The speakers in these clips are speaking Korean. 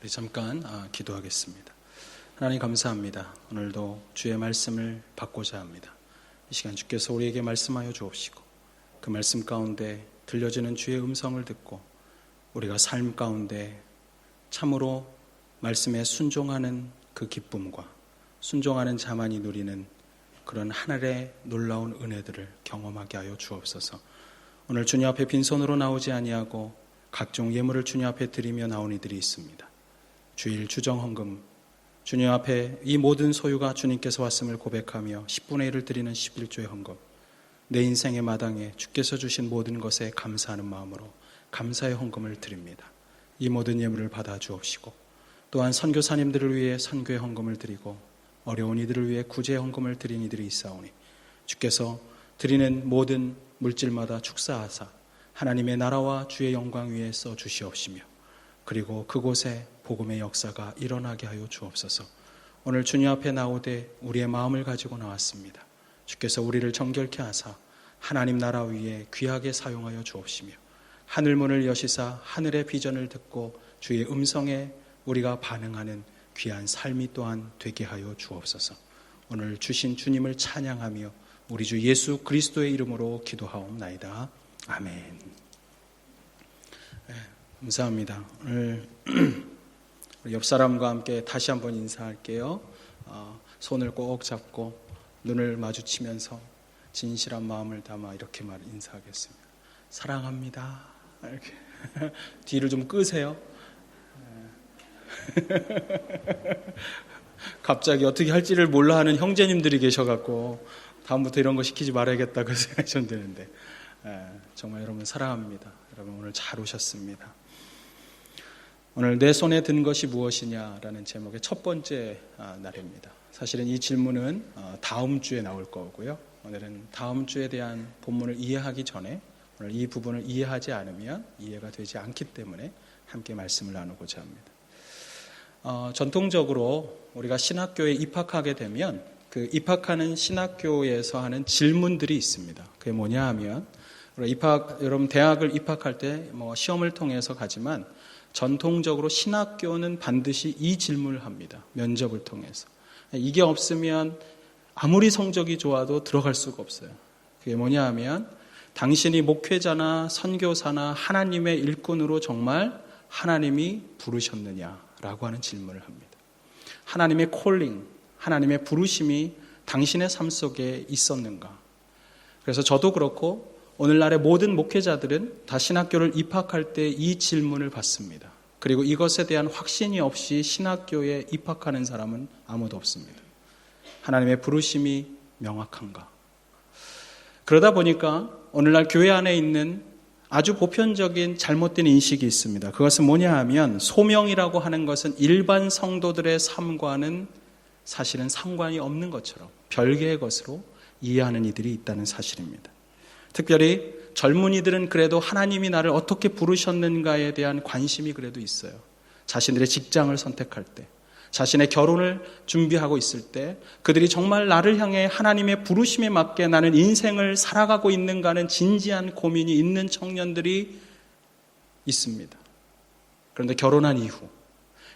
우리 잠깐 기도하겠습니다. 하나님 감사합니다. 오늘도 주의 말씀을 받고자 합니다. 이 시간 주께서 우리에게 말씀하여 주옵시고 그 말씀 가운데 들려지는 주의 음성을 듣고 우리가 삶 가운데 참으로 말씀에 순종하는 그 기쁨과 순종하는 자만이 누리는 그런 하늘의 놀라운 은혜들을 경험하게 하여 주옵소서. 오늘 주님 앞에 빈손으로 나오지 아니하고 각종 예물을 주님 앞에 드리며 나온 이들이 있습니다. 주일 주정헌금, 주님 앞에 이 모든 소유가 주님께서 왔음을 고백하며 10분의 1을 드리는 11조의 헌금, 내 인생의 마당에 주께서 주신 모든 것에 감사하는 마음으로 감사의 헌금을 드립니다. 이 모든 예물을 받아 주옵시고 또한 선교사님들을 위해 선교의 헌금을 드리고 어려운 이들을 위해 구제의 헌금을 드린 이들이 있사오니 주께서 드리는 모든 물질마다 축사하사 하나님의 나라와 주의 영광 위에 써 주시옵시며 그리고 그곳에 복음의 역사가 일어나게 하여 주옵소서. 오늘 주님 앞에 나오되 우리의 마음을 가지고 나왔습니다. 주께서 우리를 정결케 하사 하나님 나라 위에 귀하게 사용하여 주옵시며 하늘문을 여시사 하늘의 비전을 듣고 주의 음성에 우리가 반응하는 귀한 삶이 또한 되게 하여 주옵소서. 오늘 주신 주님을 찬양하며 우리 주 예수 그리스도의 이름으로 기도하옵나이다. 아멘. 감사합니다. 오늘 옆 사람과 함께 다시 한번 인사할게요. 손을 꼭 잡고 눈을 마주치면서 진실한 마음을 담아 이렇게 인사하겠습니다. 사랑합니다. 이렇게 뒤를 좀 끄세요. 갑자기 어떻게 할지를 몰라 하는 형제님들이 계셔갖고 다음부터 이런 거 시키지 말아야겠다고 생각하시면 되는데 정말 여러분 사랑합니다. 여러분 오늘 잘 오셨습니다. 오늘 내 손에 든 것이 무엇이냐라는 제목의 첫 번째 날입니다. 사실은 이 질문은 다음 주에 나올 거고요. 오늘은 다음 주에 대한 본문을 이해하기 전에 오늘 이 부분을 이해하지 않으면 이해가 되지 않기 때문에 함께 말씀을 나누고자 합니다. 전통적으로 우리가 신학교에 입학하게 되면 그 입학하는 신학교에서 하는 질문들이 있습니다. 그게 뭐냐 하면 여러분 대학을 입학할 때 시험을 통해서 가지만 전통적으로 신학교는 반드시 이 질문을 합니다. 면접을 통해서. 이게 없으면 아무리 성적이 좋아도 들어갈 수가 없어요. 그게 뭐냐 하면 당신이 목회자나 선교사나 하나님의 일꾼으로 정말 하나님이 부르셨느냐라고 하는 질문을 합니다. 하나님의 콜링, 하나님의 부르심이 당신의 삶 속에 있었는가? 그래서 저도 그렇고 오늘날의 모든 목회자들은 다 신학교를 입학할 때 이 질문을 받습니다. 그리고 이것에 대한 확신이 없이 신학교에 입학하는 사람은 아무도 없습니다. 하나님의 부르심이 명확한가? 그러다 보니까 오늘날 교회 안에 있는 아주 보편적인 잘못된 인식이 있습니다. 그것은 뭐냐 하면 소명이라고 하는 것은 일반 성도들의 삶과는 사실은 상관이 없는 것처럼 별개의 것으로 이해하는 이들이 있다는 사실입니다. 특별히 젊은이들은 그래도 하나님이 나를 어떻게 부르셨는가에 대한 관심이 그래도 있어요. 자신들의 직장을 선택할 때, 자신의 결혼을 준비하고 있을 때 그들이 정말 나를 향해 하나님의 부르심에 맞게 나는 인생을 살아가고 있는가는 진지한 고민이 있는 청년들이 있습니다. 그런데 결혼한 이후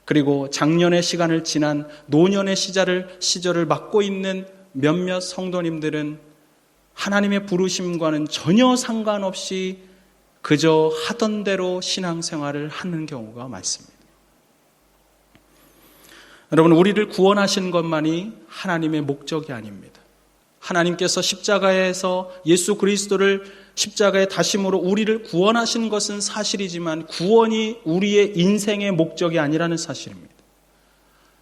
그리고 작년의 시간을 지난 노년의 시절을 맞고 있는 몇몇 성도님들은 하나님의 부르심과는 전혀 상관없이 그저 하던 대로 신앙생활을 하는 경우가 많습니다. 여러분, 우리를 구원하신 것만이 하나님의 목적이 아닙니다. 하나님께서 십자가에서 예수 그리스도를 십자가에 다심으로 우리를 구원하신 것은 사실이지만 구원이 우리의 인생의 목적이 아니라는 사실입니다.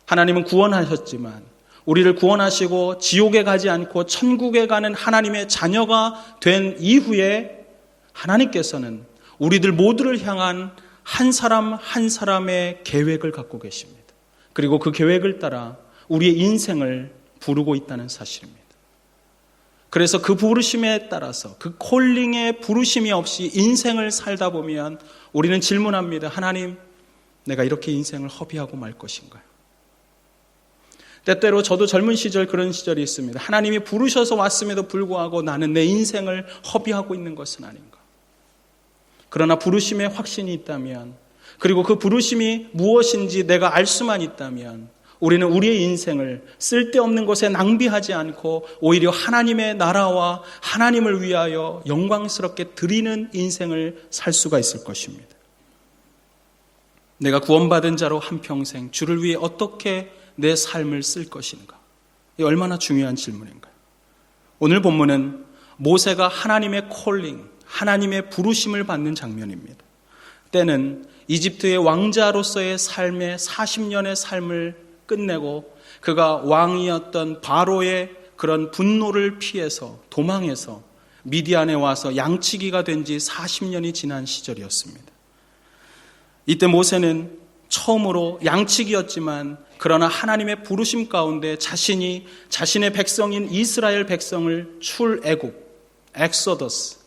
하나님은 구원하셨지만 우리를 구원하시고 지옥에 가지 않고 천국에 가는 하나님의 자녀가 된 이후에 하나님께서는 우리들 모두를 향한 한 사람 한 사람의 계획을 갖고 계십니다. 그리고 그 계획을 따라 우리의 인생을 부르고 있다는 사실입니다. 그래서 그 부르심에 따라서 그 콜링의 부르심이 없이 인생을 살다 보면 우리는 질문합니다. 하나님, 내가 이렇게 인생을 허비하고 말 것인가요? 때때로 저도 젊은 시절 그런 시절이 있습니다. 하나님이 부르셔서 왔음에도 불구하고 나는 내 인생을 허비하고 있는 것은 아닌가. 그러나 부르심의 확신이 있다면 그리고 그 부르심이 무엇인지 내가 알 수만 있다면 우리는 우리의 인생을 쓸데없는 것에 낭비하지 않고 오히려 하나님의 나라와 하나님을 위하여 영광스럽게 드리는 인생을 살 수가 있을 것입니다. 내가 구원받은 자로 한평생 주를 위해 어떻게 내 삶을 쓸 것인가? 이 얼마나 중요한 질문인가요? 오늘 본문은 모세가 하나님의 콜링, 하나님의 부르심을 받는 장면입니다. 때는 이집트의 왕자로서의 삶의 40년의 삶을 끝내고 그가 왕이었던 바로의 그런 분노를 피해서 도망해서 미디안에 와서 양치기가 된 지 40년이 지난 시절이었습니다. 이때 모세는 처음으로 양치기였지만 그러나 하나님의 부르심 가운데 자신이 자신의 백성인 이스라엘 백성을 출애굽, 엑소더스,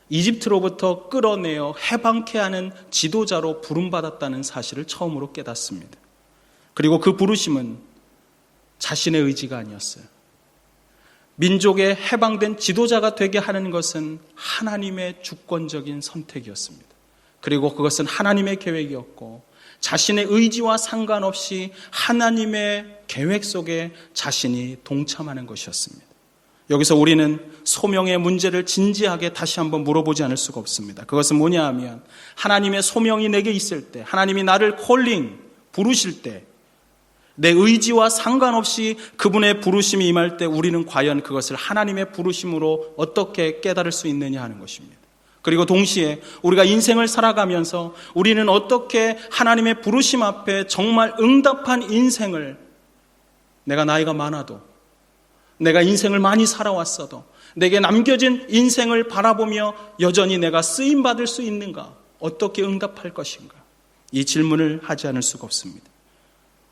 이집트로부터 끌어내어 해방케 하는 지도자로 부름받았다는 사실을 처음으로 깨닫습니다. 그리고 그 부르심은 자신의 의지가 아니었어요. 민족의 해방된 지도자가 되게 하는 것은 하나님의 주권적인 선택이었습니다. 그리고 그것은 하나님의 계획이었고 자신의 의지와 상관없이 하나님의 계획 속에 자신이 동참하는 것이었습니다. 여기서 우리는 소명의 문제를 진지하게 다시 한번 물어보지 않을 수가 없습니다. 그것은 뭐냐 하면 하나님의 소명이 내게 있을 때, 하나님이 나를 콜링, 부르실 때 내 의지와 상관없이 그분의 부르심이 임할 때 우리는 과연 그것을 하나님의 부르심으로 어떻게 깨달을 수 있느냐 하는 것입니다. 그리고 동시에 우리가 인생을 살아가면서 우리는 어떻게 하나님의 부르심 앞에 정말 응답한 인생을, 내가 나이가 많아도, 내가 인생을 많이 살아왔어도 내게 남겨진 인생을 바라보며 여전히 내가 쓰임받을 수 있는가, 어떻게 응답할 것인가, 이 질문을 하지 않을 수가 없습니다.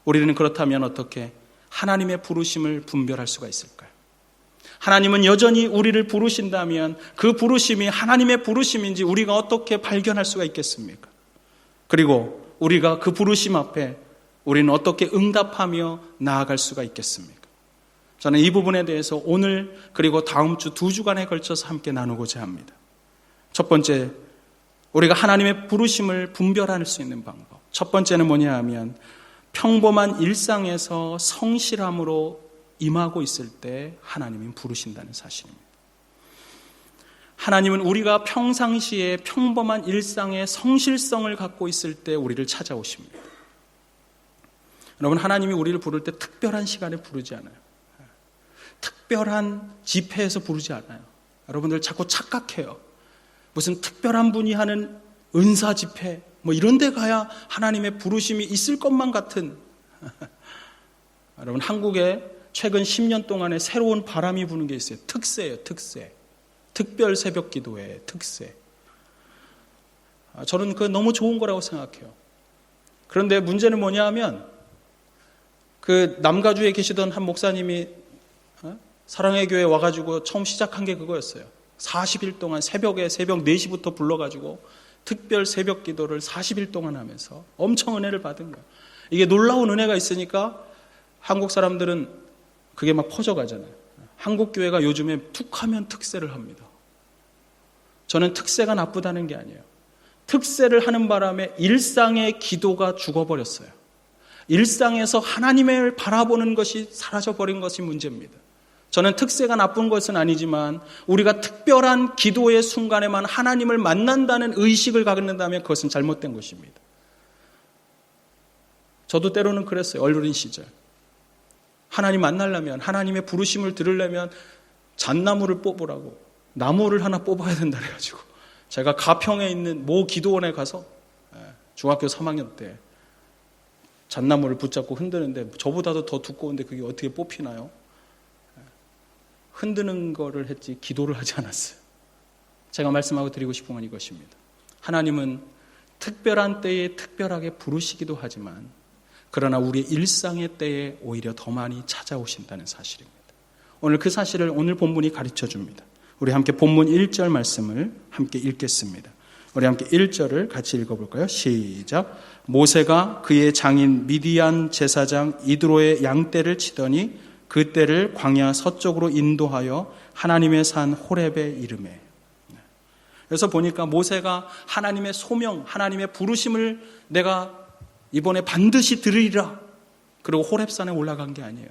우리는 그렇다면 어떻게 하나님의 부르심을 분별할 수가 있을까요? 하나님은 여전히 우리를 부르신다면 그 부르심이 하나님의 부르심인지 우리가 어떻게 발견할 수가 있겠습니까? 그리고 우리가 그 부르심 앞에 우리는 어떻게 응답하며 나아갈 수가 있겠습니까? 저는 이 부분에 대해서 오늘 그리고 다음 주 2주간에 걸쳐서 함께 나누고자 합니다. 첫 번째, 우리가 하나님의 부르심을 분별할 수 있는 방법. 첫 번째는 뭐냐 하면 평범한 일상에서 성실함으로 임하고 있을 때 하나님이 부르신다는 사실입니다. 하나님은 우리가 평상시에 평범한 일상의 성실성을 갖고 있을 때 우리를 찾아오십니다. 여러분, 하나님이 우리를 부를 때 특별한 시간에 부르지 않아요. 특별한 집회에서 부르지 않아요. 여러분들 자꾸 착각해요. 무슨 특별한 분이 하는 은사 집회 뭐 이런 데 가야 하나님의 부르심이 있을 것만 같은 여러분, 한국에 최근 10년 동안에 새로운 바람이 부는 게 있어요. 특세예요. 특세. 특별 새벽 기도의 특세. 저는 그거 너무 좋은 거라고 생각해요. 그런데 문제는 뭐냐 하면 그 남가주에 계시던 한 목사님이 사랑의 교회에 와가지고 처음 시작한 게 그거였어요. 40일 동안 새벽에 새벽 4시부터 불러가지고 특별 새벽 기도를 40일 동안 하면서 엄청 은혜를 받은 거예요. 이게 놀라운 은혜가 있으니까 한국 사람들은 그게 막 퍼져가잖아요. 한국 교회가 요즘에 툭하면 특세를 합니다. 저는 특세가 나쁘다는 게 아니에요. 특세를 하는 바람에 일상의 기도가 죽어버렸어요. 일상에서 하나님을 바라보는 것이 사라져버린 것이 문제입니다. 저는 특세가 나쁜 것은 아니지만 우리가 특별한 기도의 순간에만 하나님을 만난다는 의식을 갖는다면 그것은 잘못된 것입니다. 저도 때로는 그랬어요. 어린 시절. 하나님 만나려면, 하나님의 부르심을 들으려면 잣나무를 뽑으라고, 나무를 하나 뽑아야 된다 그래가지고 제가 가평에 있는 모 기도원에 가서 중학교 3학년 때 잣나무를 붙잡고 흔드는데 저보다도 더 두꺼운데 그게 어떻게 뽑히나요? 흔드는 거를 했지 기도를 하지 않았어요. 제가 말씀하고 드리고 싶은 건 이것입니다. 하나님은 특별한 때에 특별하게 부르시기도 하지만 그러나 우리의 일상의 때에 오히려 더 많이 찾아오신다는 사실입니다. 오늘 그 사실을 오늘 본문이 가르쳐 줍니다. 우리 함께 본문 1절 말씀을 함께 읽겠습니다. 우리 함께 1절을 같이 읽어볼까요? 시작. 모세가 그의 장인 미디안 제사장 이드로의 양떼를 치더니 그 떼를 광야 서쪽으로 인도하여 하나님의 산 호렙에 이르매. 그래서 보니까 모세가 하나님의 소명, 하나님의 부르심을 내가 이번에 반드시 들으리라, 그리고 호렙산에 올라간 게 아니에요.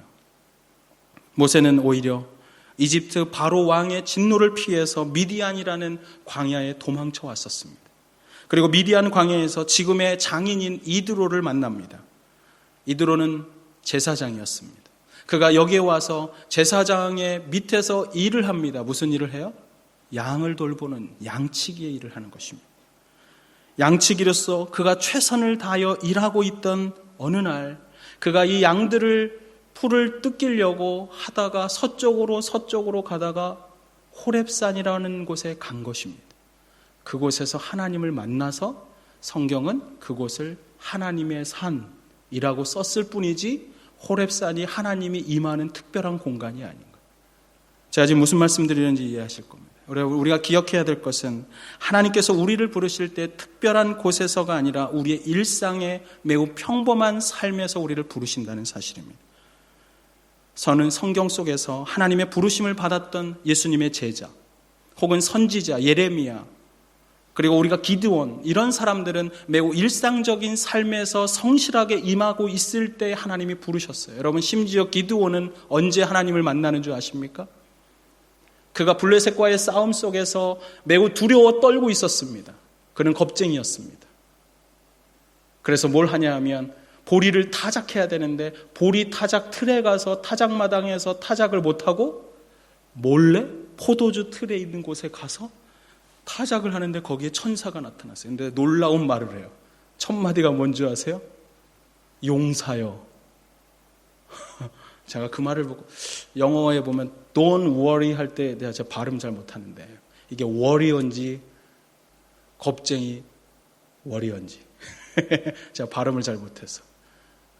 모세는 오히려 이집트 바로 왕의 진노를 피해서 미디안이라는 광야에 도망쳐 왔었습니다. 그리고 미디안 광야에서 지금의 장인인 이드로를 만납니다. 이드로는 제사장이었습니다. 그가 여기에 와서 제사장의 밑에서 일을 합니다. 무슨 일을 해요? 양을 돌보는 양치기의 일을 하는 것입니다. 양치기로서 그가 최선을 다하여 일하고 있던 어느 날, 그가 이 양들을 풀을 뜯기려고 하다가 서쪽으로 가다가 호렙산이라는 곳에 간 것입니다. 그곳에서 하나님을 만나서 성경은 그곳을 하나님의 산이라고 썼을 뿐이지 호렙산이 하나님이 임하는 특별한 공간이 아닌 거예요. 제가 지금 무슨 말씀 드리는지 이해하실 겁니다. 우리가 기억해야 될 것은 하나님께서 우리를 부르실 때 특별한 곳에서가 아니라 우리의 일상의 매우 평범한 삶에서 우리를 부르신다는 사실입니다. 저는 성경 속에서 하나님의 부르심을 받았던 예수님의 제자, 혹은 선지자 예레미야, 그리고 우리가 기드온, 이런 사람들은 매우 일상적인 삶에서 성실하게 임하고 있을 때 하나님이 부르셨어요. 여러분, 심지어 기드온은 언제 하나님을 만나는 줄 아십니까? 그가 블레셋과의 싸움 속에서 매우 두려워 떨고 있었습니다. 그는 겁쟁이였습니다. 그래서 뭘 하냐 하면 보리를 타작해야 되는데 보리 타작 틀에 가서 타작마당에서 타작을 못하고 몰래 포도주 틀에 있는 곳에 가서 타작을 하는데 거기에 천사가 나타났어요. 근데 놀라운 말을 해요. 첫 마디가 뭔지 아세요? 용사여. 제가 그 말을 보고 영어에 보면 don't worry 할 때 내가 제가 발음 잘 못하는데 이게 워리언지 겁쟁이 워리언지 제가 발음을 잘 못해서.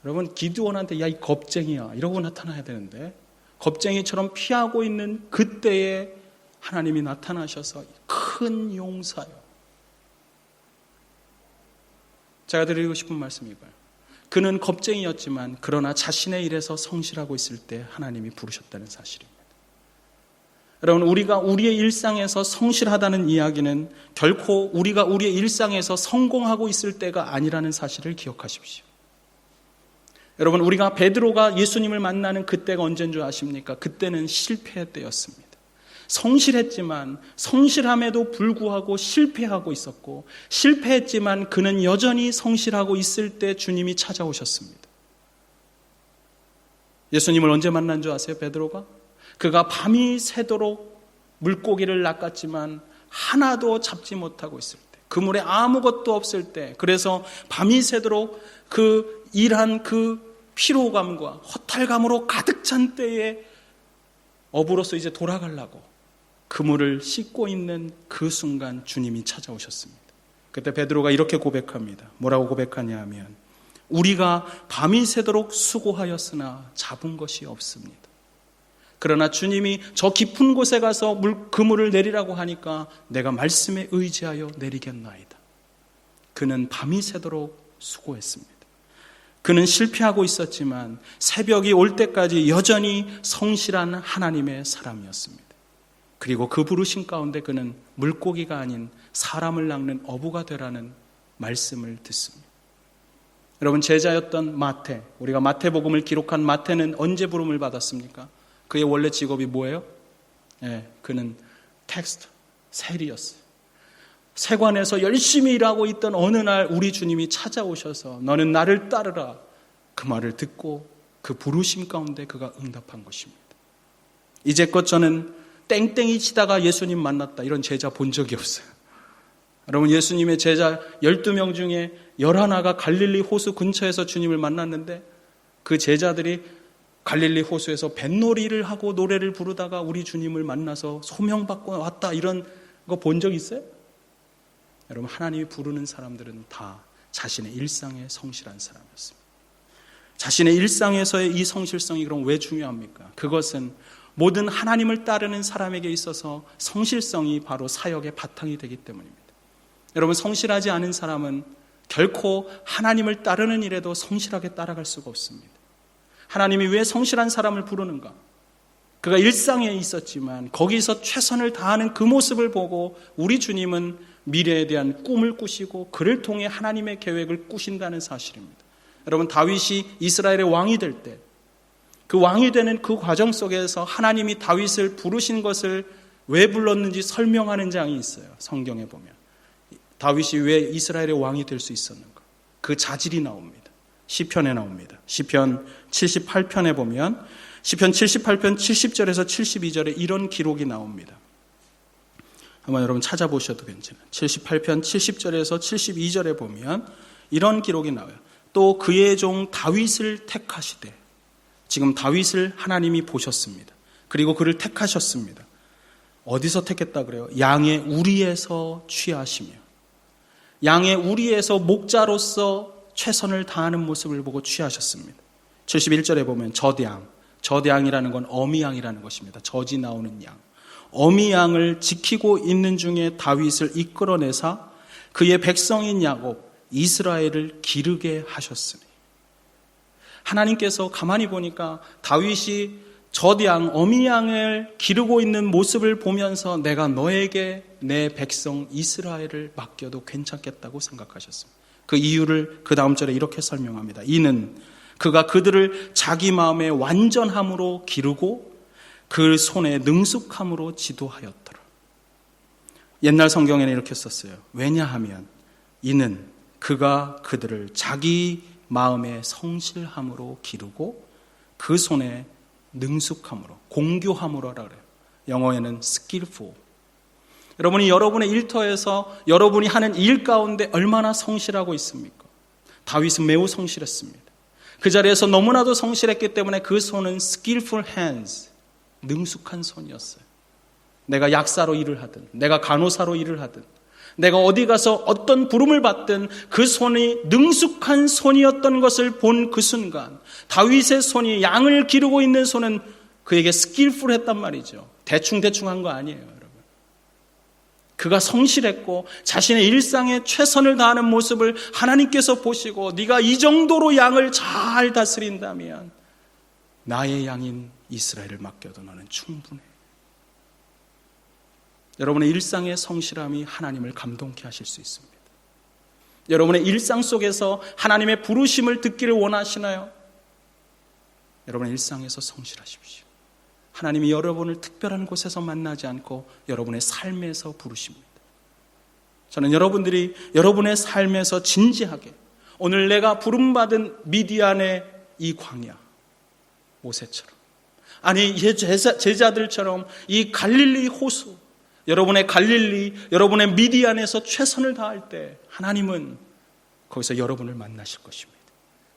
여러분, 기드온한테 야 이 겁쟁이야 이러고 나타나야 되는데 겁쟁이처럼 피하고 있는 그때에 하나님이 나타나셔서 큰 용사요. 제가 드리고 싶은 말씀이 이거예요. 그는 겁쟁이였지만 그러나 자신의 일에서 성실하고 있을 때 하나님이 부르셨다는 사실입니다. 여러분, 우리가 우리의 일상에서 성실하다는 이야기는 결코 우리가 우리의 일상에서 성공하고 있을 때가 아니라는 사실을 기억하십시오. 여러분, 우리가 베드로가 예수님을 만나는 그때가 언제인 줄 아십니까? 그때는 실패의 때였습니다. 성실했지만 성실함에도 불구하고 실패하고 있었고, 실패했지만 그는 여전히 성실하고 있을 때 주님이 찾아오셨습니다. 예수님을 언제 만난 줄 아세요? 베드로가? 그가 밤이 새도록 물고기를 낚았지만 하나도 잡지 못하고 있을 때, 그물에 아무것도 없을 때, 그래서 밤이 새도록 그 일한 그 피로감과 허탈감으로 가득 찬 때에 어부로서 이제 돌아가려고 그물을 씻고 있는 그 순간 주님이 찾아오셨습니다. 그때 베드로가 이렇게 고백합니다. 뭐라고 고백하냐 하면, 우리가 밤이 새도록 수고하였으나 잡은 것이 없습니다. 그러나 주님이 저 깊은 곳에 가서 그물을 내리라고 하니까 내가 말씀에 의지하여 내리겠나이다. 그는 밤이 새도록 수고했습니다. 그는 실패하고 있었지만 새벽이 올 때까지 여전히 성실한 하나님의 사람이었습니다. 그리고 그 부르심 가운데 그는 물고기가 아닌 사람을 낚는 어부가 되라는 말씀을 듣습니다. 여러분, 제자였던 마태, 우리가 마태복음을 기록한 마태는 언제 부름을 받았습니까? 그의 원래 직업이 뭐예요? 그는 텍스트, 세리였어요. 세관에서 열심히 일하고 있던 어느 날 우리 주님이 찾아오셔서 너는 나를 따르라, 그 말을 듣고 그 부르심 가운데 그가 응답한 것입니다. 이제껏 저는 땡땡이 치다가 예수님 만났다 이런 제자 본 적이 없어요. 여러분, 예수님의 제자 12명 중에 11가 갈릴리 호수 근처에서 주님을 만났는데 그 제자들이 갈릴리 호수에서 뱃놀이를 하고 노래를 부르다가 우리 주님을 만나서 소명받고 왔다 이런 거 본 적 있어요? 여러분, 하나님이 부르는 사람들은 다 자신의 일상에 성실한 사람이었습니다. 자신의 일상에서의 이 성실성이 그럼 왜 중요합니까? 그것은 모든 하나님을 따르는 사람에게 있어서 성실성이 바로 사역의 바탕이 되기 때문입니다. 여러분, 성실하지 않은 사람은 결코 하나님을 따르는 일에도 성실하게 따라갈 수가 없습니다. 하나님이 왜 성실한 사람을 부르는가? 그가 일상에 있었지만 거기서 최선을 다하는 그 모습을 보고 우리 주님은 미래에 대한 꿈을 꾸시고 그를 통해 하나님의 계획을 꾸신다는 사실입니다. 여러분, 다윗이 이스라엘의 왕이 될 때 그 왕이 되는 그 과정 속에서 하나님이 다윗을 부르신 것을 왜 불렀는지 설명하는 장이 있어요. 성경에 보면 다윗이 왜 이스라엘의 왕이 될 수 있었는가, 그 자질이 나옵니다. 시편에 나옵니다. 시편 78편에 보면 시편 78편 70절에서 72절에 이런 기록이 나옵니다. 한번 여러분 찾아보셔도 괜찮아요. 78편 70절에서 72절에 보면 이런 기록이 나와요. 또 그의 종 다윗을 택하시되, 지금 다윗을 하나님이 보셨습니다. 그리고 그를 택하셨습니다. 어디서 택했다 그래요? 양의 우리에서 취하시며, 양의 우리에서 목자로서 최선을 다하는 모습을 보고 취하셨습니다. 71절에 보면 젖양이라는 건 어미양이라는 것입니다. 젖이 나오는 양. 어미양을 지키고 있는 중에 다윗을 이끌어내사 그의 백성인 야곱 이스라엘을 기르게 하셨으니, 하나님께서 가만히 보니까 다윗이 젖양, 어미양을 기르고 있는 모습을 보면서 내가 너에게 내 백성 이스라엘을 맡겨도 괜찮겠다고 생각하셨습니다. 그 이유를 그 다음 절에 이렇게 설명합니다. 이는 그가 그들을 자기 마음의 완전함으로 기르고 그 손에 능숙함으로 지도하였더라. 옛날 성경에는 이렇게 썼어요. 왜냐하면 이는 그가 그들을 자기 마음의 성실함으로 기르고 그 손에 능숙함으로, 공교함으로 하라 그래요. 영어에는 skillful. 여러분이 여러분의 일터에서 여러분이 하는 일 가운데 얼마나 성실하고 있습니까? 다윗은 매우 성실했습니다. 그 자리에서 너무나도 성실했기 때문에 그 손은 skillful hands, 능숙한 손이었어요. 내가 약사로 일을 하든, 내가 간호사로 일을 하든, 내가 어디 가서 어떤 부름을 받든 그 손이 능숙한 손이었던 것을 본 그 순간, 다윗의 손이, 양을 기르고 있는 손은 그에게 스킬풀했단 말이죠. 대충 한 거 아니에요, 여러분. 그가 성실했고 자신의 일상에 최선을 다하는 모습을 하나님께서 보시고, 네가 이 정도로 양을 잘 다스린다면 나의 양인 이스라엘을 맡겨도 너는 충분해. 여러분의 일상의 성실함이 하나님을 감동케 하실 수 있습니다. 여러분의 일상 속에서 하나님의 부르심을 듣기를 원하시나요? 여러분의 일상에서 성실하십시오. 하나님이 여러분을 특별한 곳에서 만나지 않고 여러분의 삶에서 부르십니다. 저는 여러분들이 여러분의 삶에서 진지하게, 오늘 내가 부름받은 미디안의 이 광야, 모세처럼, 아니 제자들처럼 이 갈릴리 호수, 여러분의 갈릴리, 여러분의 미디안에서 최선을 다할 때 하나님은 거기서 여러분을 만나실 것입니다.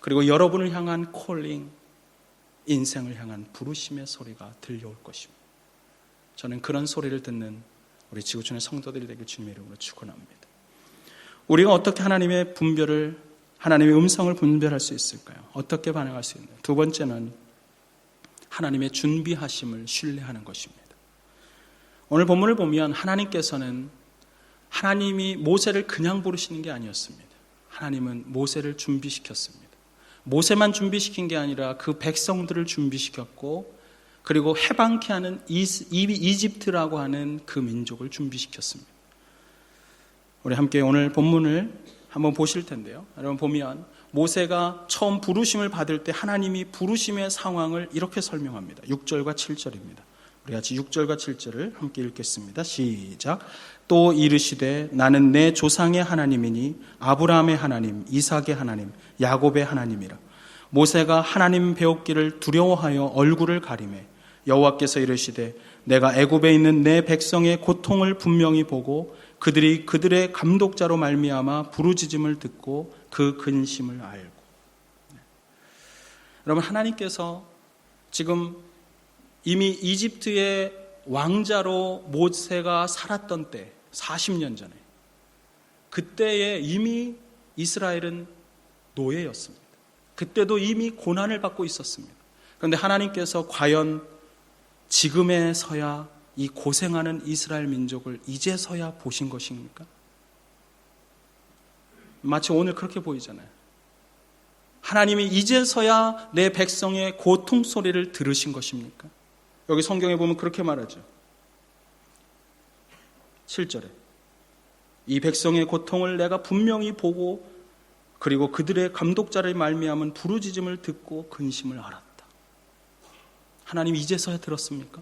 그리고 여러분을 향한 콜링, 인생을 향한 부르심의 소리가 들려올 것입니다. 저는 그런 소리를 듣는 우리 지구촌의 성도들이 되길 주님의 이름으로 축원합니다. 우리가 어떻게 하나님의 분별을, 하나님의 음성을 분별할 수 있을까요? 어떻게 반응할 수 있나요? 두 번째는 하나님의 준비하심을 신뢰하는 것입니다. 오늘 본문을 보면 하나님께서는, 하나님이 모세를 그냥 부르시는 게 아니었습니다. 하나님은 모세를 준비시켰습니다. 모세만 준비시킨 게 아니라 그 백성들을 준비시켰고, 그리고 해방케 하는 이집트라고 하는 그 민족을 준비시켰습니다. 우리 함께 오늘 본문을 한번 보실 텐데요. 여러분 보면 모세가 처음 부르심을 받을 때 하나님이 부르심의 상황을 이렇게 설명합니다. 6절과 7절입니다. 우리 같이 6절과 7절을 함께 읽겠습니다. 시작. 또 이르시되 나는 내 조상의 하나님이니 아브라함의 하나님, 이삭의 하나님, 야곱의 하나님이라. 모세가 하나님 배웠기를 두려워하여 얼굴을 가리매 여호와께서 이르시되 내가 애굽에 있는 내 백성의 고통을 분명히 보고 그들이 그들의 감독자로 말미암아 부르짖음을 듣고 그 근심을 알고. 여러분, 하나님께서 지금 이미 이집트의 왕자로 모세가 살았던 때, 40년 전에, 그때에 이미 이스라엘은 노예였습니다. 그때도 이미 고난을 받고 있었습니다. 그런데 하나님께서 과연 지금에서야 이 고생하는 이스라엘 민족을 이제서야 보신 것입니까? 마치 오늘 그렇게 보이잖아요. 하나님이 이제서야 내 백성의 고통 소리를 들으신 것입니까? 여기 성경에 보면 그렇게 말하죠. 7절에 이 백성의 고통을 내가 분명히 보고 그리고 그들의 감독자를 말미암은 부르짖음을 듣고 근심을 알았다. 하나님 이제서야 들었습니까?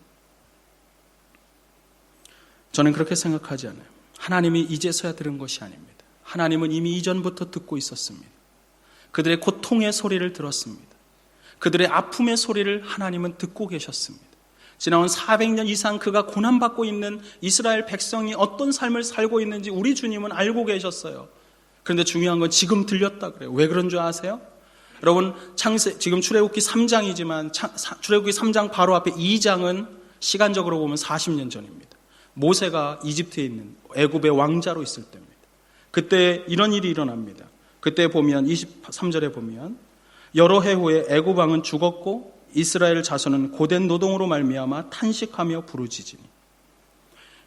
저는 그렇게 생각하지 않아요. 하나님이 이제서야 들은 것이 아닙니다. 하나님은 이미 이전부터 듣고 있었습니다. 그들의 고통의 소리를 들었습니다. 그들의 아픔의 소리를 하나님은 듣고 계셨습니다. 지나온 400년 이상 그가 고난받고 있는 이스라엘 백성이 어떤 삶을 살고 있는지 우리 주님은 알고 계셨어요. 그런데 중요한 건 지금 들렸다 그래요. 왜 그런 줄 아세요? 여러분, 지금 출애굽기 3장이지만 출애굽기 3장 바로 앞에 2장은 시간적으로 보면 40년 전입니다. 모세가 이집트에 있는 애굽의 왕자로 있을 때입니다. 그때 이런 일이 일어납니다. 그때 보면 23절에 보면 여러 해 후에 애굽 왕은 죽었고 이스라엘 자손은 고된 노동으로 말미암아 탄식하며 부르짖으니.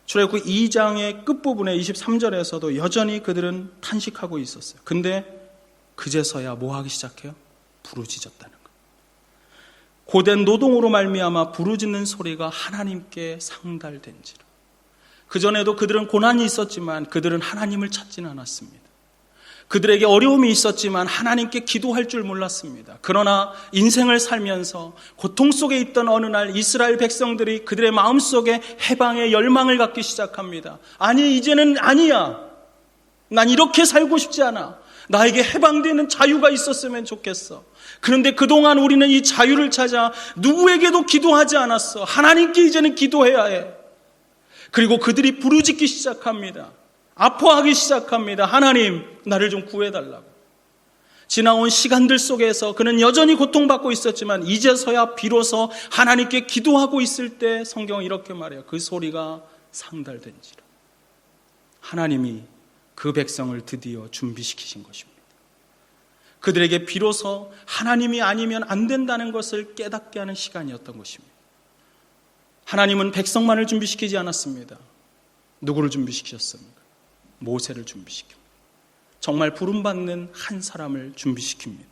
출애굽기 2장의 끝부분에 23절에서도 여전히 그들은 탄식하고 있었어요. 근데 그제서야 뭐 하기 시작해요? 부르짖었다는 거예요. 고된 노동으로 말미암아 부르짖는 소리가 하나님께 상달된지라. 그전에도 그들은 고난이 있었지만 그들은 하나님을 찾지는 않았습니다. 그들에게 어려움이 있었지만 하나님께 기도할 줄 몰랐습니다. 그러나 인생을 살면서 고통 속에 있던 어느 날 이스라엘 백성들이 그들의 마음속에 해방의 열망을 갖기 시작합니다. 아니, 이제는 아니야. 난 이렇게 살고 싶지 않아. 나에게 해방되는 자유가 있었으면 좋겠어. 그런데 그동안 우리는 이 자유를 찾아 누구에게도 기도하지 않았어. 하나님께 이제는 기도해야 해. 그리고 그들이 부르짖기 시작합니다. 아파하기 시작합니다. 하나님, 나를 좀 구해달라고. 지나온 시간들 속에서 그는 여전히 고통받고 있었지만 이제서야 비로소 하나님께 기도하고 있을 때 성경은 이렇게 말해요. 그 소리가 상달된지라. 하나님이 그 백성을 드디어 준비시키신 것입니다. 그들에게 비로소 하나님이 아니면 안 된다는 것을 깨닫게 하는 시간이었던 것입니다. 하나님은 백성만을 준비시키지 않았습니다. 누구를 준비시키셨습니까? 모세를 준비시킵니다. 정말 부름받는 한 사람을 준비시킵니다.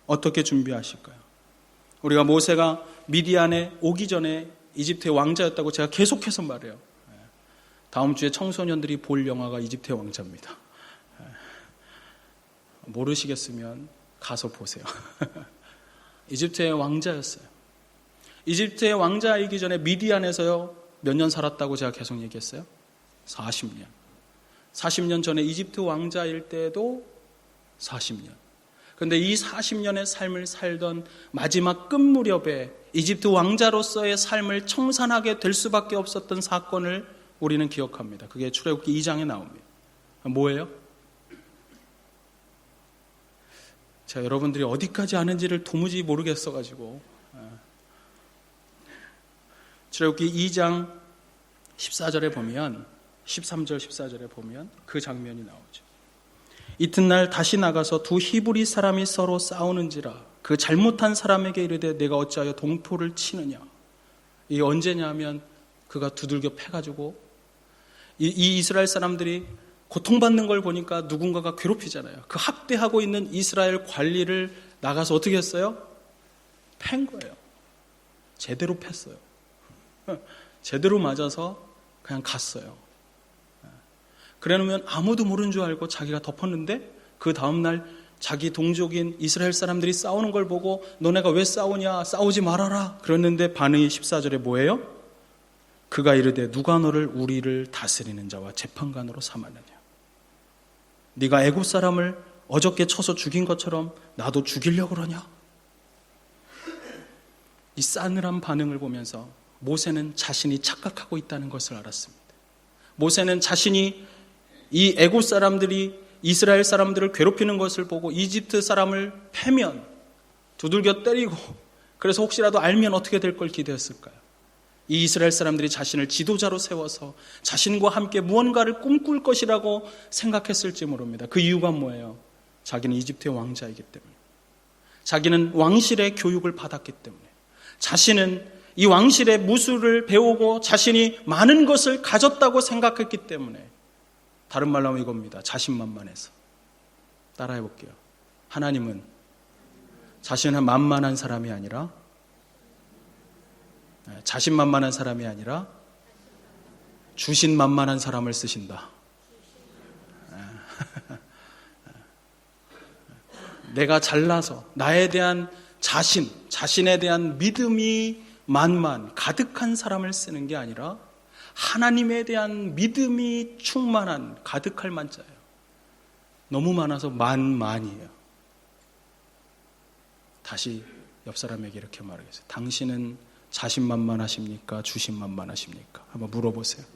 어떻게 준비하실까요? 우리가 모세가 미디안에 오기 전에 이집트의 왕자였다고 제가 계속해서 말해요. 다음 주에 청소년들이 볼 영화가 이집트의 왕자입니다. 모르시겠으면 가서 보세요. 이집트의 왕자였어요. 이집트의 왕자이기 전에 미디안에서요, 몇 년 살았다고 제가 계속 얘기했어요? 40년. 40년 전에 이집트 왕자일 때도 40년. 그런데 이 40년의 삶을 살던 마지막 끝 무렵에 이집트 왕자로서의 삶을 청산하게 될 수밖에 없었던 사건을 우리는 기억합니다. 그게 출애굽기 2장에 나옵니다. 뭐예요? 제가 여러분들이 어디까지 아는지를 도무지 모르겠어가지고 출애굽기 2장 14절에 보면 13절 14절에 보면 그 장면이 나오죠. 이튿날 다시 나가서 두 히브리 사람이 서로 싸우는지라 그 잘못한 사람에게 이르되 내가 어찌하여 동포를 치느냐. 이게 언제냐면 그가 두들겨 패가지고 이 이스라엘 사람들이 고통받는 걸 보니까 누군가가 괴롭히잖아요. 그 학대하고 있는 이스라엘 관리를 나가서 어떻게 했어요? 팬 거예요. 제대로 팼어요. 제대로 맞아서 그냥 갔어요. 그래놓으면 아무도 모르는 줄 알고 자기가 덮었는데 그 다음날 자기 동족인 이스라엘 사람들이 싸우는 걸 보고 너네가 왜 싸우냐, 싸우지 말아라 그랬는데 반응이 14절에 뭐예요? 그가 이르되 누가 너를 우리를 다스리는 자와 재판관으로 삼았느냐. 네가 애굽 사람을 어저께 쳐서 죽인 것처럼 나도 죽이려고 그러냐. 이 싸늘한 반응을 보면서 모세는 자신이 착각하고 있다는 것을 알았습니다. 모세는 자신이 이 애굽 사람들이 이스라엘 사람들을 괴롭히는 것을 보고 이집트 사람을 패면 두들겨 때리고 그래서 혹시라도 알면 어떻게 될 걸 기대했을까요? 이 이스라엘 사람들이 자신을 지도자로 세워서 자신과 함께 무언가를 꿈꿀 것이라고 생각했을지 모릅니다. 그 이유가 뭐예요? 자기는 이집트의 왕자이기 때문에, 자기는 왕실의 교육을 받았기 때문에, 자신은 이 왕실의 무술을 배우고 자신이 많은 것을 가졌다고 생각했기 때문에, 다른 말로 하면 이겁니다. 자신만만해서. 따라해 볼게요. 하나님은 자신은 만만한 사람이 아니라 자신만만한 사람이 아니라 주신만만한 사람을 쓰신다. 내가 잘나서 나에 대한 자신에 대한 믿음이 만만, 가득한 사람을 쓰는 게 아니라 하나님에 대한 믿음이 충만한, 가득할 만자예요. 너무 많아서 만만이에요. 다시 옆 사람에게 이렇게 말하겠어요. 당신은 자신만만하십니까? 주신만만하십니까? 한번 물어보세요.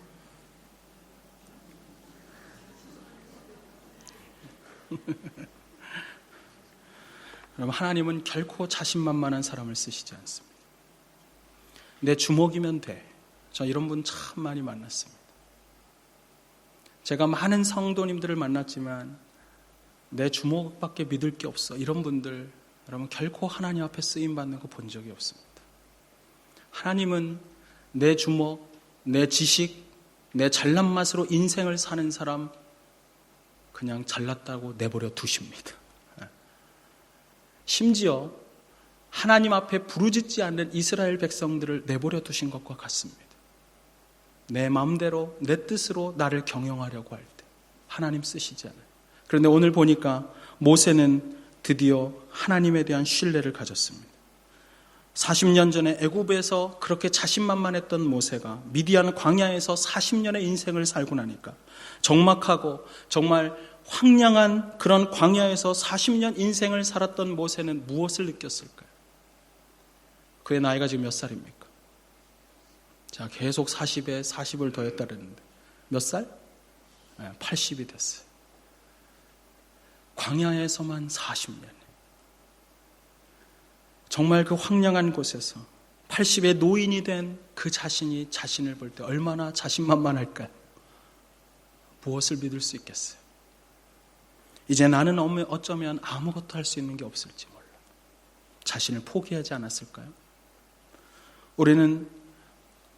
그럼 하나님은 결코 자신만만한 사람을 쓰시지 않습니다. 내 주먹이면 돼. 저 이런 분 참 많이 만났습니다. 제가 많은 성도님들을 만났지만 내 주먹밖에 믿을 게 없어. 이런 분들 여러분 결코 하나님 앞에 쓰임받는 거 본 적이 없습니다. 하나님은 내 주먹, 내 지식, 내 잘난 맛으로 인생을 사는 사람 그냥 잘났다고 내버려 두십니다. 심지어 하나님 앞에 부르짖지 않는 이스라엘 백성들을 내버려 두신 것과 같습니다. 내 마음대로 내 뜻으로 나를 경영하려고 할 때 하나님 쓰시지 않아요. 그런데 오늘 보니까 모세는 드디어 하나님에 대한 신뢰를 가졌습니다. 40년 전에 애굽에서 그렇게 자신만만했던 모세가 미디안 광야에서 40년의 인생을 살고 나니까 적막하고 정말 황량한 그런 광야에서 40년 인생을 살았던 모세는 무엇을 느꼈을까요? 그의 나이가 지금 몇 살입니까? 자, 계속 40에 40을 더했다 그랬는데 몇 살? 80이 됐어요. 광야에서만 40년. 정말 그 황량한 곳에서 80의 노인이 된 그 자신이 자신을 볼 때 얼마나 자신만만할까요? 무엇을 믿을 수 있겠어요? 이제 나는 어쩌면 아무것도 할 수 있는 게 없을지 몰라. 자신을 포기하지 않았을까요? 우리는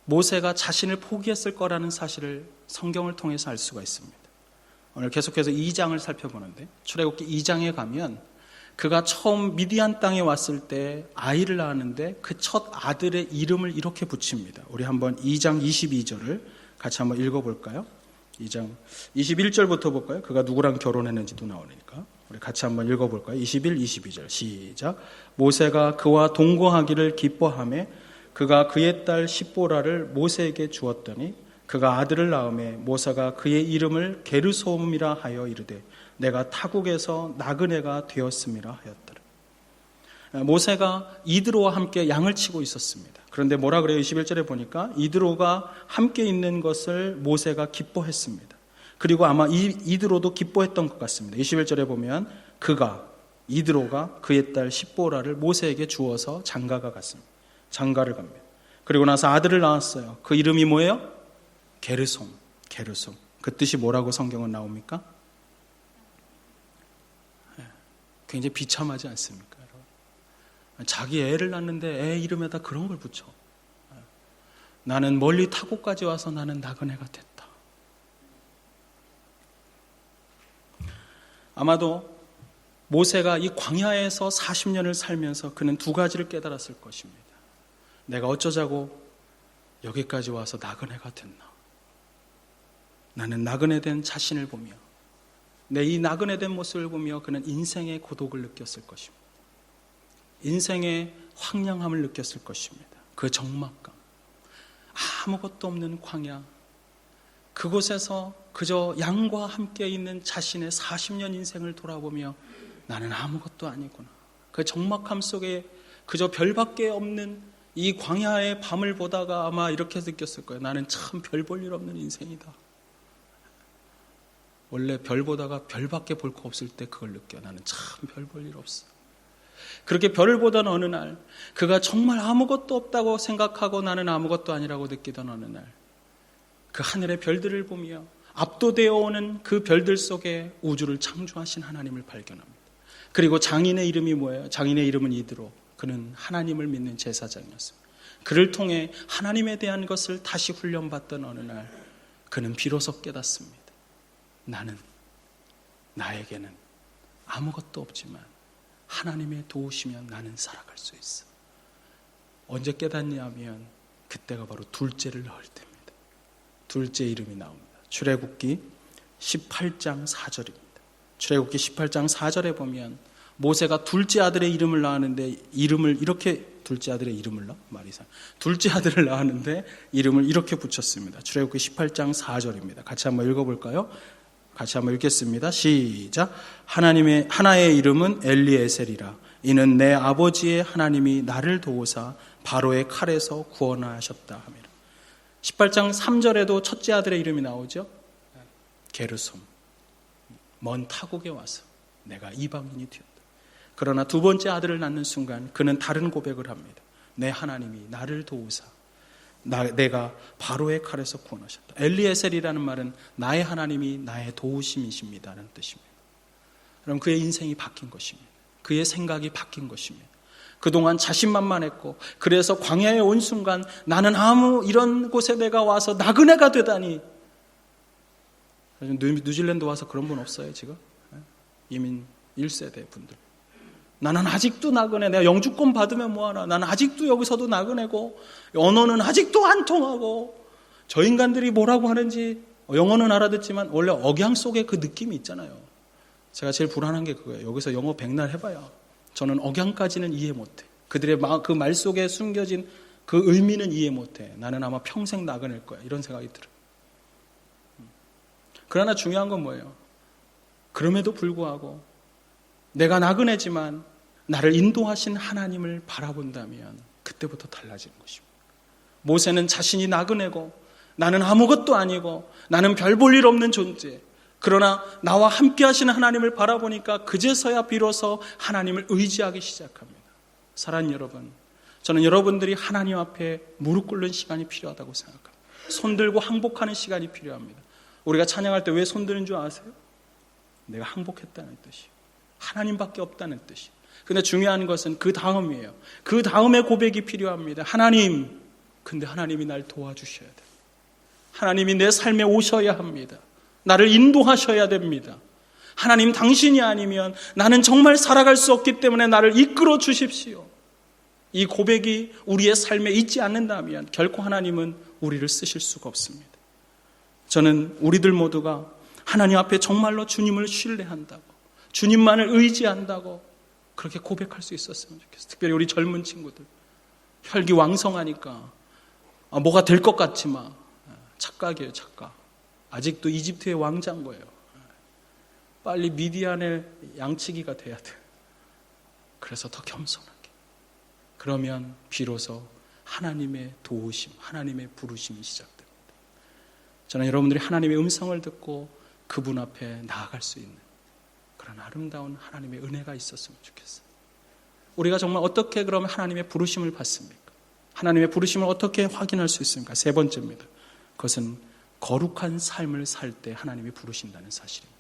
모세가 자신을 포기했을 거라는 사실을 성경을 통해서 알 수가 있습니다. 오늘 계속해서 2장을 살펴보는데 출애굽기 2장에 가면 그가 처음 미디안 땅에 왔을 때 아이를 낳았는데 그 첫 아들의 이름을 이렇게 붙입니다. 우리 한번 2장 22절을 같이 한번 읽어볼까요? 2장 21절부터 볼까요? 그가 누구랑 결혼했는지도 나오니까 우리 같이 한번 읽어볼까요? 21, 22절 시작. 모세가 그와 동거하기를 기뻐하며 그가 그의 딸 십보라를 모세에게 주었더니 그가 아들을 낳음에 모세가 그의 이름을 게르솜이라 하여 이르되 내가 타국에서 나그네가 되었음이라 하였더라. 모세가 이드로와 함께 양을 치고 있었습니다. 그런데 뭐라 그래요? 21절에 보니까 이드로가 함께 있는 것을 모세가 기뻐했습니다. 그리고 아마 이드로도 기뻐했던 것 같습니다. 21절에 보면 이드로가 그의 딸 십보라를 모세에게 주어서 장가가 갔습니다. 장가를 갑니다. 그리고 나서 아들을 낳았어요. 그 이름이 뭐예요? 게르솜. 그 뜻이 뭐라고 성경은 나옵니까? 굉장히 비참하지 않습니까? 여러분? 자기 애를 낳는데 애 이름에다 그런 걸 붙여. 나는 멀리 타국까지 와서 나는 나그네가 됐다. 아마도 모세가 이 광야에서 40년을 살면서 그는 두 가지를 깨달았을 것입니다. 내가 어쩌자고 여기까지 와서 나그네가 됐나? 나는 나그네 된 자신을 보며 내 이 나그네 된 모습을 보며 그는 인생의 고독을 느꼈을 것입니다. 인생의 황량함을 느꼈을 것입니다. 그 적막감, 아무것도 없는 광야, 그곳에서 그저 양과 함께 있는 자신의 40년 인생을 돌아보며 나는 아무것도 아니구나. 그 적막함 속에 그저 별밖에 없는 이 광야의 밤을 보다가 아마 이렇게 느꼈을 거예요. 나는 참 별 볼 일 없는 인생이다. 원래 별 보다가 별밖에 볼 거 없을 때 그걸 느껴. 나는 참 별 볼 일 없어. 그렇게 별을 보던 어느 날 그가 정말 아무것도 없다고 생각하고 나는 아무것도 아니라고 느끼던 어느 날 그 하늘의 별들을 보며 압도되어 오는 그 별들 속에 우주를 창조하신 하나님을 발견합니다. 그리고 장인의 이름이 뭐예요? 장인의 이름은 이드로. 그는 하나님을 믿는 제사장이었습니다. 그를 통해 하나님에 대한 것을 다시 훈련받던 어느 날 그는 비로소 깨닫습니다. 나에게는 아무것도 없지만 하나님의 도우시면 나는 살아갈 수 있어. 언제 깨닫냐면 그때가 바로 둘째를 낳을 때입니다. 둘째 이름이 나옵니다. 출애굽기 18장 4절입니다. 출애굽기 18장 4절에 보면 모세가 둘째 아들의 이름을 낳았는데 이름을 이렇게 둘째 아들의 이름을 둘째 아들을 낳았는데 이름을 이렇게 붙였습니다. 출애굽기 18장 4절입니다. 같이 한번 읽어볼까요? 같이 한번 읽겠습니다. 시작. 하나의 이름은 엘리에셀이라. 이는 내 아버지의 하나님이 나를 도우사 바로의 칼에서 구원하셨다 하며. 18장 3절에도 첫째 아들의 이름이 나오죠. 게르솜. 먼 타국에 와서 내가 이방인이 되었다. 그러나 두 번째 아들을 낳는 순간 그는 다른 고백을 합니다. 내 하나님이 나를 도우사 내가 바로의 칼에서 구원하셨다. 엘리에셀이라는 말은 나의 하나님이 나의 도우심이십니다라는 뜻입니다. 그럼 그의 인생이 바뀐 것입니다. 그의 생각이 바뀐 것입니다. 그동안 자신만만했고 그래서 광야에 온 순간 나는 아무 이런 곳에 내가 와서 나그네가 되다니. 뉴질랜드 와서 그런 분 없어요 지금? 이민 1세대 분들. 나는 아직도 나그네. 내가 영주권 받으면 뭐하나. 나는 아직도 여기서도 나그네고 언어는 아직도 안 통하고 저 인간들이 뭐라고 하는지 영어는 알아듣지만 원래 억양 속에 그 느낌이 있잖아요. 제가 제일 불안한 게 그거예요. 여기서 영어 백날 해봐야 저는 억양까지는 이해 못해. 그들의 그 말 속에 숨겨진 그 의미는 이해 못해. 나는 아마 평생 나그네일 거야. 이런 생각이 들어요. 그러나 중요한 건 뭐예요? 그럼에도 불구하고 내가 나그네지만 나를 인도하신 하나님을 바라본다면 그때부터 달라지는 것입니다. 모세는 자신이 나그네고 나는 아무것도 아니고 나는 별 볼 일 없는 존재. 그러나 나와 함께 하시는 하나님을 바라보니까 그제서야 비로소 하나님을 의지하기 시작합니다. 사랑하는 여러분, 저는 여러분들이 하나님 앞에 무릎 꿇는 시간이 필요하다고 생각합니다. 손들고 항복하는 시간이 필요합니다. 우리가 찬양할 때 왜 손드는 줄 아세요? 내가 항복했다는 뜻이에요. 하나님밖에 없다는 뜻이에요. 근데 중요한 것은 그 다음이에요. 그 다음에 고백이 필요합니다. 하나님, 근데 하나님이 날 도와주셔야 돼요. 하나님이 내 삶에 오셔야 합니다. 나를 인도하셔야 됩니다. 하나님, 당신이 아니면 나는 정말 살아갈 수 없기 때문에 나를 이끌어 주십시오. 이 고백이 우리의 삶에 있지 않는다면 결코 하나님은 우리를 쓰실 수가 없습니다. 저는 우리들 모두가 하나님 앞에 정말로 주님을 신뢰한다고, 주님만을 의지한다고 그렇게 고백할 수 있었으면 좋겠어요. 특별히 우리 젊은 친구들, 혈기왕성하니까 뭐가 될 것 같지만 착각이에요, 착각. 아직도 이집트의 왕자인 거예요. 빨리 미디안의 양치기가 돼야 돼요. 그래서 더 겸손하게. 그러면 비로소 하나님의 도우심, 하나님의 부르심이 시작됩니다. 저는 여러분들이 하나님의 음성을 듣고 그분 앞에 나아갈 수 있는 그런 아름다운 하나님의 은혜가 있었으면 좋겠어요. 우리가 정말 어떻게 그러면 하나님의 부르심을 받습니까? 하나님의 부르심을 어떻게 확인할 수 있습니까? 세 번째입니다. 그것은 거룩한 삶을 살 때 하나님이 부르신다는 사실입니다.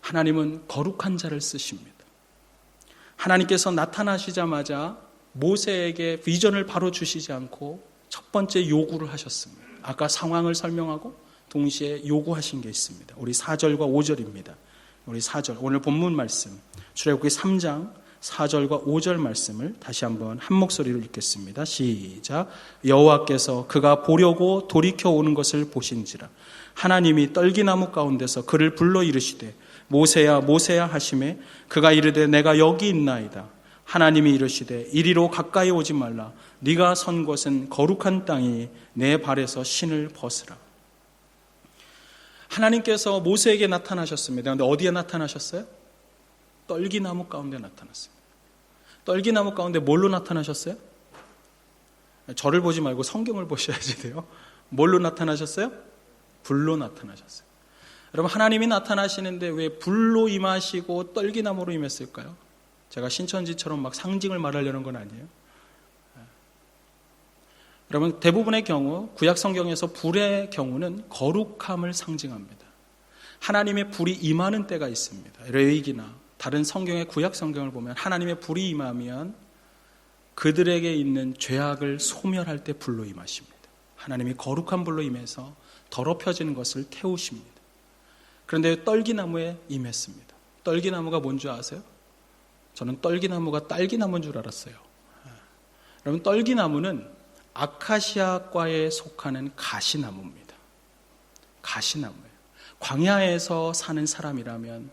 하나님은 거룩한 자를 쓰십니다. 하나님께서 나타나시자마자 모세에게 비전을 바로 주시지 않고 첫 번째 요구를 하셨습니다. 아까 상황을 설명하고 동시에 요구하신 게 있습니다. 우리 4절과 5절입니다. 우리 4절, 오늘 본문 말씀 출애굽기 3장 4절과 5절 말씀을 다시 한번 한 목소리로 읽겠습니다. 시작. 여호와께서 그가 보려고 돌이켜 오는 것을 보신지라 하나님이 떨기나무 가운데서 그를 불러 이르시되 모세야 모세야 하시매 그가 이르되 내가 여기 있나이다. 하나님이 이르시되 이리로 가까이 오지 말라. 네가 선 곳은 거룩한 땅이니 내 발에서 신을 벗으라. 하나님께서 모세에게 나타나셨습니다. 그런데 어디에 나타나셨어요? 떨기나무 가운데 나타났습니다. 떨기나무 가운데 뭘로 나타나셨어요? 저를 보지 말고 성경을 보셔야지 돼요. 뭘로 나타나셨어요? 불로 나타나셨어요. 여러분, 하나님이 나타나시는데 왜 불로 임하시고 떨기나무로 임했을까요? 제가 신천지처럼 막 상징을 말하려는 건 아니에요. 여러분, 대부분의 경우 구약 성경에서 불의 경우는 거룩함을 상징합니다. 하나님의 불이 임하는 때가 있습니다. 레위기나 다른 성경의 구약 성경을 보면 하나님의 불이 임하면 그들에게 있는 죄악을 소멸할 때 불로 임하십니다. 하나님이 거룩한 불로 임해서 더럽혀지는 것을 태우십니다. 그런데 떨기나무에 임했습니다. 떨기나무가 뭔지 아세요? 저는 떨기나무가 딸기나무인 줄 알았어요. 여러분, 떨기나무는 아카시아과에 속하는 가시나무입니다. 가시나무예요. 광야에서 사는 사람이라면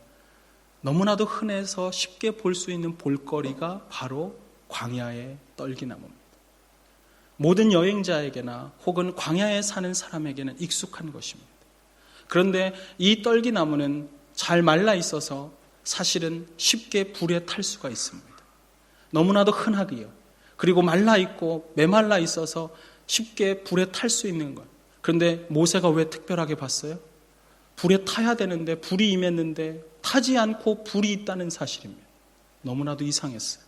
너무나도 흔해서 쉽게 볼 수 있는 볼거리가 바로 광야의 떨기나무입니다. 모든 여행자에게나 혹은 광야에 사는 사람에게는 익숙한 것입니다. 그런데 이 떨기나무는 잘 말라 있어서 사실은 쉽게 불에 탈 수가 있습니다. 너무나도 흔하기요. 그리고 말라 있고 메말라 있어서 쉽게 불에 탈 수 있는 것. 그런데 모세가 왜 특별하게 봤어요? 불에 타야 되는데 불이 임했는데 타지 않고 불이 있다는 사실입니다. 너무나도 이상했어요.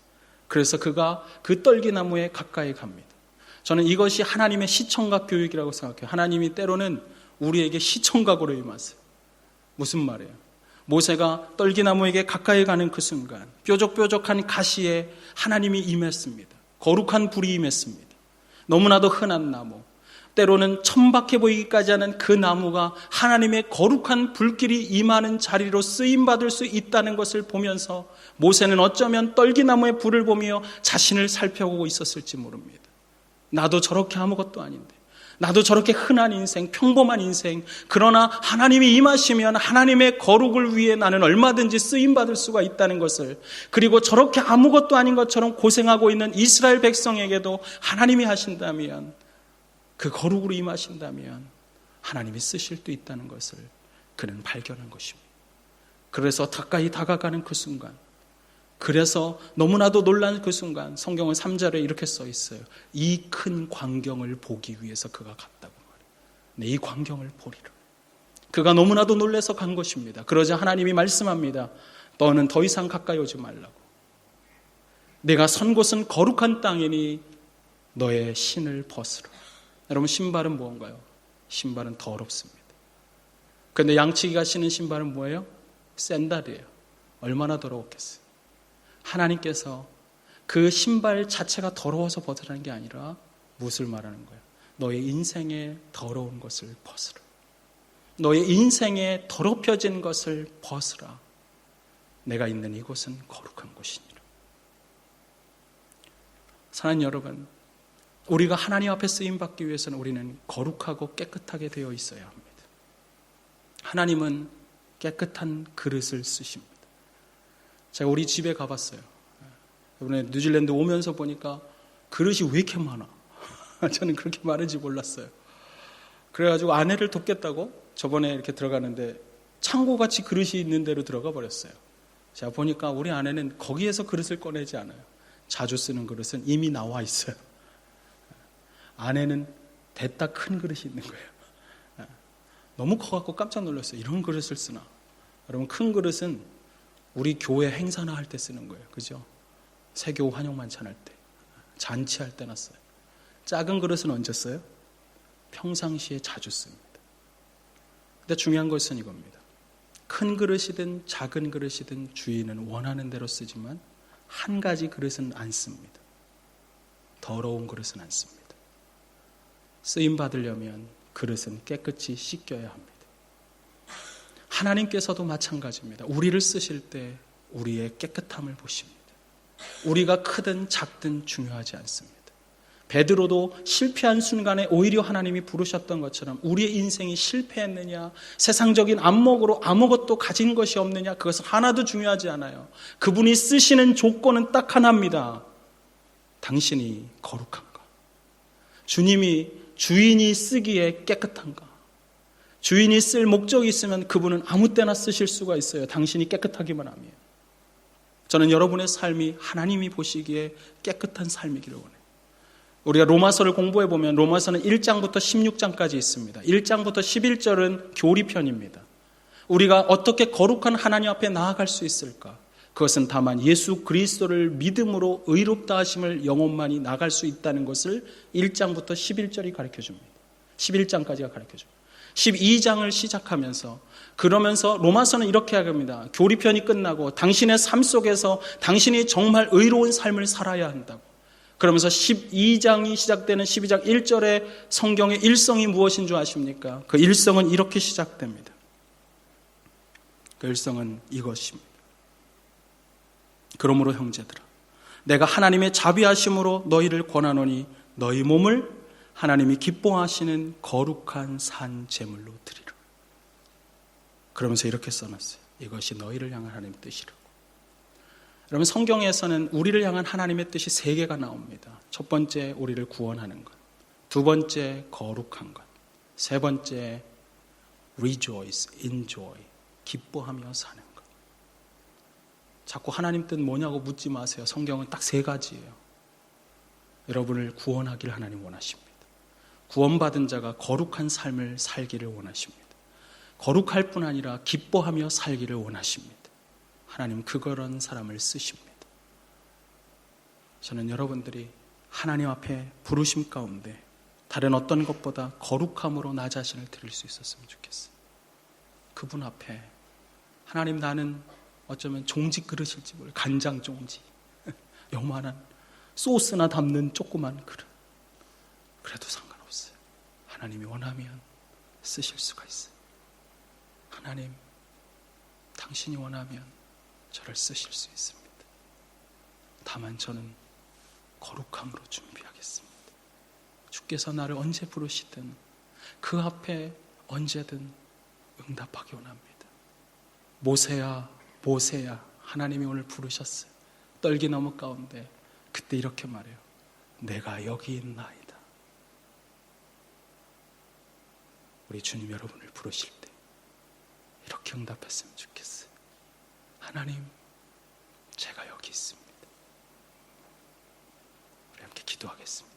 그래서 그가 그 떨기나무에 가까이 갑니다. 저는 이것이 하나님의 시청각 교육이라고 생각해요. 하나님이 때로는 우리에게 시청각으로 임하세요. 무슨 말이에요? 모세가 떨기나무에게 가까이 가는 그 순간 뾰족뾰족한 가시에 하나님이 임했습니다. 거룩한 불이 임했습니다. 너무나도 흔한 나무, 때로는 천박해 보이기까지 하는 그 나무가 하나님의 거룩한 불길이 임하는 자리로 쓰임받을 수 있다는 것을 보면서 모세는 어쩌면 떨기나무의 불을 보며 자신을 살펴보고 있었을지 모릅니다. 나도 저렇게 아무것도 아닌데, 나도 저렇게 흔한 인생, 평범한 인생, 그러나 하나님이 임하시면 하나님의 거룩을 위해 나는 얼마든지 쓰임받을 수가 있다는 것을, 그리고 저렇게 아무것도 아닌 것처럼 고생하고 있는 이스라엘 백성에게도 하나님이 하신다면, 그 거룩으로 임하신다면 하나님이 쓰실 수 있다는 것을 그는 발견한 것입니다. 그래서 가까이 다가가는 그 순간, 그래서 너무나도 놀란 그 순간 성경은 3절에 이렇게 써 있어요. 이 큰 광경을 보기 위해서 그가 갔다고 말해요. 네, 이 광경을 보리라. 그가 너무나도 놀라서 간 것입니다. 그러자 하나님이 말씀합니다. 너는 더 이상 가까이 오지 말라고. 내가 선 곳은 거룩한 땅이니 너의 신을 벗으라. 여러분, 신발은 무언가요? 신발은 더럽습니다. 그런데 양치기가 신은 신발은 뭐예요? 샌들이에요. 얼마나 더러웠겠어요. 하나님께서 그 신발 자체가 더러워서 벗으라는 게 아니라 무엇을 말하는 거예요? 너의 인생에 더러운 것을 벗으라. 너의 인생에 더럽혀진 것을 벗으라. 내가 있는 이곳은 거룩한 곳이니라. 사랑하는 여러분, 우리가 하나님 앞에 쓰임받기 위해서는 우리는 거룩하고 깨끗하게 되어 있어야 합니다. 하나님은 깨끗한 그릇을 쓰십니다. 제가 우리 집에 가봤어요. 이번에 뉴질랜드 오면서 보니까 그릇이 왜 이렇게 많아? 저는 그렇게 많은지 몰랐어요. 그래가지고 아내를 돕겠다고 저번에 이렇게 들어가는데 창고같이 그릇이 있는 데로 들어가 버렸어요. 제가 보니까 우리 아내는 거기에서 그릇을 꺼내지 않아요. 자주 쓰는 그릇은 이미 나와 있어요. 아내는 됐다 큰 그릇이 있는 거예요. 너무 커갖고 깜짝 놀랐어요. 이런 그릇을 쓰나? 여러분, 큰 그릇은 우리 교회 행사나 할 때 쓰는 거예요. 그죠? 세교 환영만찬 할 때, 잔치할 때나 써요. 작은 그릇은 언제 써요? 평상시에 자주 씁니다. 근데 중요한 것은 이겁니다. 큰 그릇이든 작은 그릇이든 주인은 원하는 대로 쓰지만 한 가지 그릇은 안 씁니다. 더러운 그릇은 안 씁니다. 쓰임 받으려면 그릇은 깨끗이 씻겨야 합니다. 하나님께서도 마찬가지입니다. 우리를 쓰실 때 우리의 깨끗함을 보십니다. 우리가 크든 작든 중요하지 않습니다. 베드로도 실패한 순간에 오히려 하나님이 부르셨던 것처럼 우리의 인생이 실패했느냐, 세상적인 안목으로 아무것도 가진 것이 없느냐, 그것은 하나도 중요하지 않아요. 그분이 쓰시는 조건은 딱 하나입니다. 당신이 거룩한가? 주인이 쓰기에 깨끗한가? 주인이 쓸 목적이 있으면 그분은 아무 때나 쓰실 수가 있어요. 당신이 깨끗하기만 하면. 저는 여러분의 삶이 하나님이 보시기에 깨끗한 삶이기를 원해요. 우리가 로마서를 공부해 보면 로마서는 1장부터 16장까지 있습니다. 1장부터 11절은 교리편입니다. 우리가 어떻게 거룩한 하나님 앞에 나아갈 수 있을까? 그것은 다만 예수 그리스도를 믿음으로 의롭다 하심을 영혼만이 나갈 수 있다는 것을 1장부터 11절이 가르쳐줍니다. 11장까지가 가르쳐줍니다. 12장을 시작하면서 그러면서 로마서는 이렇게 합니다. 교리편이 끝나고 당신의 삶 속에서 당신이 정말 의로운 삶을 살아야 한다고. 그러면서 12장이 시작되는 12장 1절에 성경의 일성이 무엇인 줄 아십니까? 그 일성은 이렇게 시작됩니다. 그 일성은 이것입니다. 그러므로 형제들아, 내가 하나님의 자비하심으로 너희를 권하노니 너희 몸을 하나님이 기뻐하시는 거룩한 산 제물로 드리라. 그러면서 이렇게 써놨어요. 이것이 너희를 향한 하나님의 뜻이라고. 여러분, 성경에서는 우리를 향한 하나님의 뜻이 세 개가 나옵니다. 첫 번째, 우리를 구원하는 것. 두 번째, 거룩한 것. 세 번째, rejoice, enjoy, 기뻐하며 사는 것. 자꾸 하나님 뜻 뭐냐고 묻지 마세요. 성경은 딱 세 가지예요. 여러분을 구원하기를 하나님 원하십니다. 구원받은 자가 거룩한 삶을 살기를 원하십니다. 거룩할 뿐 아니라 기뻐하며 살기를 원하십니다. 하나님 그런 사람을 쓰십니다. 저는 여러분들이 하나님 앞에 부르심 가운데 다른 어떤 것보다 거룩함으로 나 자신을 드릴 수 있었으면 좋겠어요. 그분 앞에 하나님, 나는 어쩌면 종지 그릇일지 몰라요. 간장 종지, 요만한 소스나 담는 조그만 그릇. 그래도 상관없어요. 하나님이 원하면 쓰실 수가 있어요. 하나님, 당신이 원하면 저를 쓰실 수 있습니다. 다만 저는 거룩함으로 준비하겠습니다. 주께서 나를 언제 부르시든 그 앞에 언제든 응답하기 원합니다. 모세야, 모세야, 하나님이 오늘 부르셨어요. 떨기 너머 가운데 그때 이렇게 말해요. 내가 여기 있나이다. 우리 주님 여러분을 부르실 때 이렇게 응답했으면 좋겠어요. 하나님, 제가 여기 있습니다. 우리 함께 기도하겠습니다.